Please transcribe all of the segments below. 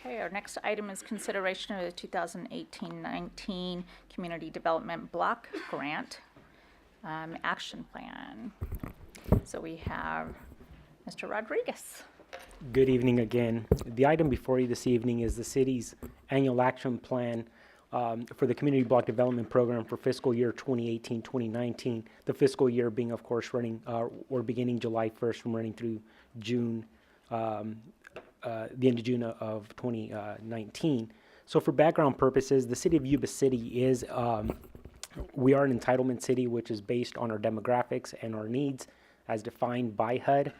Okay, our next item is consideration of the 2018-19 Community Development Block Grant Action Plan. So we have Mr. Rodriguez. Good evening again. The item before you this evening is the city's annual action plan for the Community Block Development Program for fiscal year 2018-2019. The fiscal year being, of course, running or beginning July 1st from running through June, the end of June of 2019. So for background purposes, the city of Yuba City is, we are an entitlement city, which is based on our demographics and our needs as defined by HUD.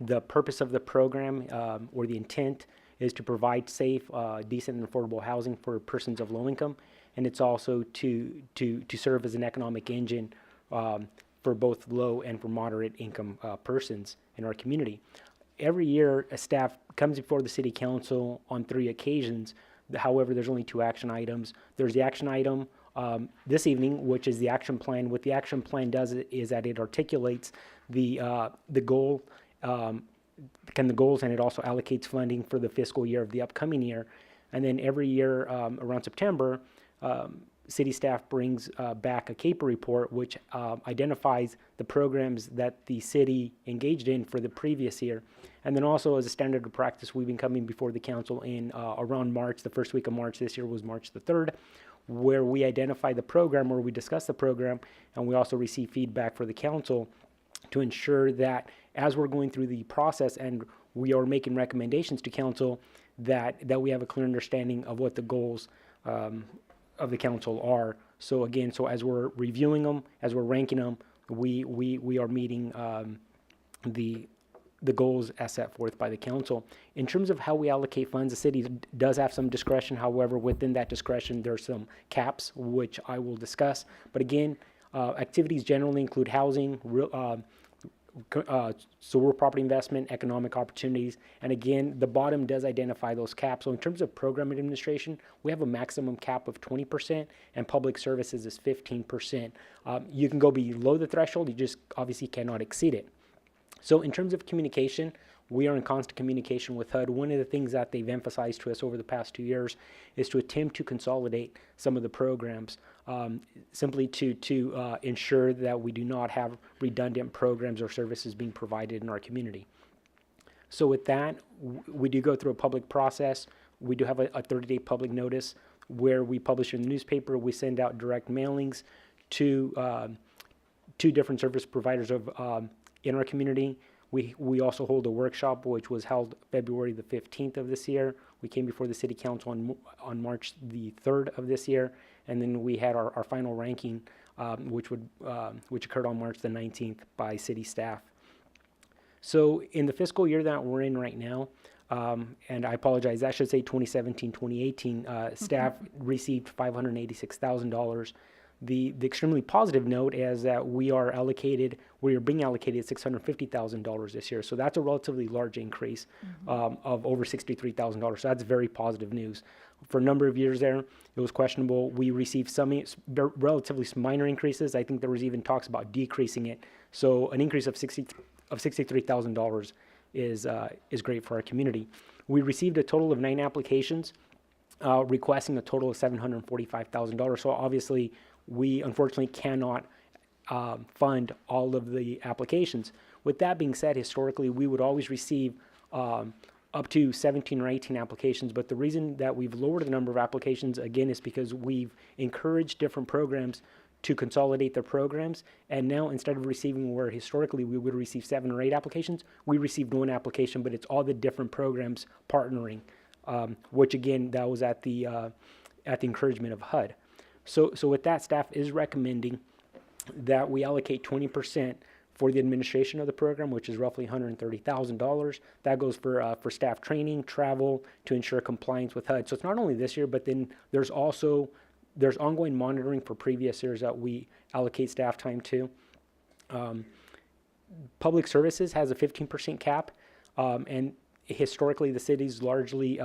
The purpose of the program or the intent is to provide safe, decent, and affordable housing for persons of low income, and it's also to serve as an economic engine for both low and for moderate income persons in our community. Every year, a staff comes before the city council on 3 occasions. However, there's only 2 action items. There's the action item this evening, which is the action plan. What the action plan does is that it articulates the goal, the goals, and it also allocates funding for the fiscal year of the upcoming year. And then every year around September, city staff brings back a CAPER report, which identifies the programs that the city engaged in for the previous year. And then also, as a standard of practice, we've been coming before the council in around March. The first week of March this year was March the 3rd, where we identify the program, where we discuss the program, and we also receive feedback for the council to ensure that as we're going through the process and we are making recommendations to council, that we have a clear understanding of what the goals of the council are. So again, so as we're reviewing them, as we're ranking them, we are meeting the goals as set forth by the council. In terms of how we allocate funds, the city does have some discretion. However, within that discretion, there's some caps, which I will discuss. But again, activities generally include housing, so rural property investment, economic opportunities, and again, the bottom does identify those caps. So in terms of program administration, we have a maximum cap of 20%, and public services is 15%. You can go below the threshold, you just obviously cannot exceed it. So in terms of communication, we are in constant communication with HUD. One of the things that they've emphasized to us over the past 2 years is to attempt to consolidate some of the programs, simply to ensure that we do not have redundant programs or services being provided in our community. So with that, we do go through a public process. We do have a 30-day public notice where we publish in the newspaper. We send out direct mailings to 2 different service providers of in our community. We also hold a workshop, which was held February the 15th of this year. We came before the city council on March the 3rd of this year, and then we had our final ranking, which occurred on March the 19th by city staff. So in the fiscal year that we're in right now, and I apologize, I should say 2017-2018, staff received $586,000. The extremely positive note is that we are being allocated $650,000 this year. So that's a relatively large increase of over $63,000. So that's very positive news. For a number of years there, it was questionable. We received some relatively minor increases. I think there was even talks about decreasing it. So an increase of $63,000 is great for our community. We received a total of 9 applications, requesting a total of $745,000. So obviously, we unfortunately cannot fund all of the applications. With that being said, historically, we would always receive up to 17 or 18 applications, but the reason that we've lowered the number of applications, again, is because we've encouraged different programs to consolidate their programs, and now instead of receiving where historically we would receive 7 or 8 applications, we received 1 application, but it's all the different programs partnering, which again, that was at the encouragement of HUD. So with that, staff is recommending that we allocate 20% for the administration of the program, which is roughly $130,000. That goes for staff training, travel, to ensure compliance with HUD. So it's not only this year, but then there's ongoing monitoring for previous years that we allocate staff time to. Public services has a 15% cap, and historically the city's largely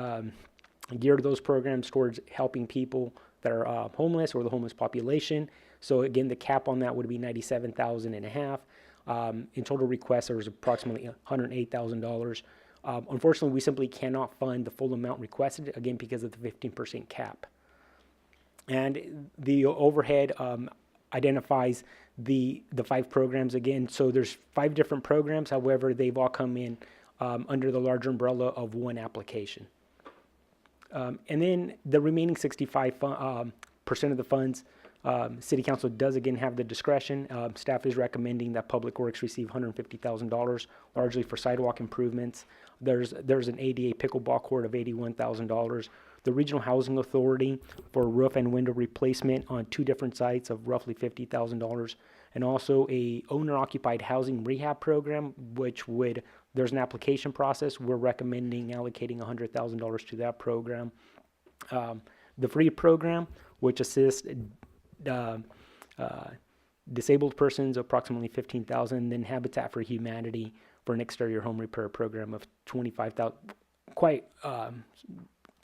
geared those programs towards helping people that are homeless or the homeless population. So again, the cap on that would be $97,500. In total requests, there was approximately $108,000. Unfortunately, we simply cannot fund the full amount requested, again, because of the 15% cap. And the overhead identifies the 5 programs again. So there's 5 different programs. However, they've all come in under the larger umbrella of one application. And then the remaining 65% of the funds, City Council does again have the discretion. Staff is recommending that Public Works receive $150,000, largely for sidewalk improvements. There's an ADA pickleball court of $81,000. The Regional Housing Authority for roof and window replacement on 2 different sites of roughly $50,000, and also a owner-occupied housing rehab program, which there's an application process. We're recommending allocating $100,000 to that program. The FREE program, which assists disabled persons, approximately $15,000. Then Habitat for Humanity for an exterior home repair program of $25,000,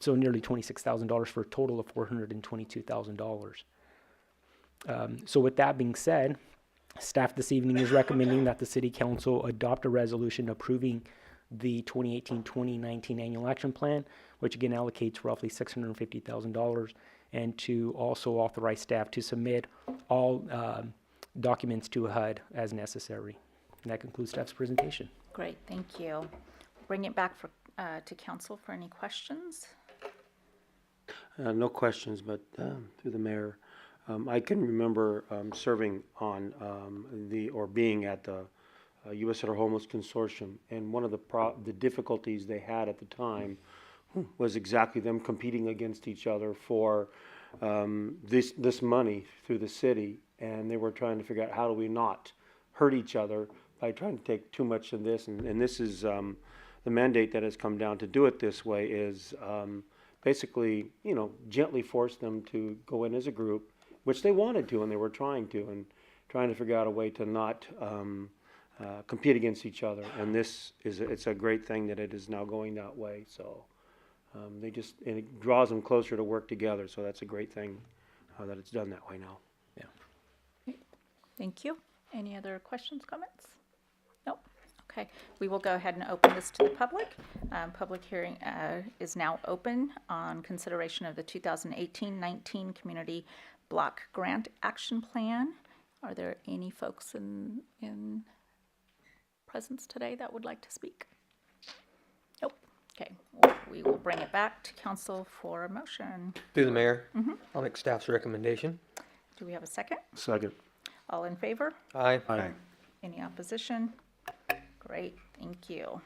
so nearly $26,000 for a total of $422,000. So with that being said, staff this evening is recommending that the City Council adopt a resolution approving the 2018-2019 Annual Action Plan, which again allocates roughly $650,000, and to also authorize staff to submit all documents to HUD as necessary. And that concludes staff's presentation. Great, thank you. Bring it back to council for any questions. No questions, but through the mayor, I can remember serving on being at the Yuba City Homeless Consortium, and one of the difficulties they had at the time was exactly them competing against each other for this money through the city, and they were trying to figure out how do we not hurt each other by trying to take too much of this, and this is the mandate that has come down to do it this way is basically, gently force them to go in as a group, which they wanted to and they were trying to figure out a way to not compete against each other. And it's a great thing that it is now going that way. So and it draws them closer to work together. So that's a great thing that it's done that way now. Yeah. Thank you. Any other questions, comments? Nope. Okay, we will go ahead and open this to the public. Public hearing is now open on consideration of the 2018-19 Community Block Grant Action Plan. Are there any folks in presence today that would like to speak? Nope. Okay, we will bring it back to council for a motion. Through the mayor, I'll make staff's recommendation. Do we have a second? Second. All in favor? Aye. Aye. Any opposition? Great, thank you.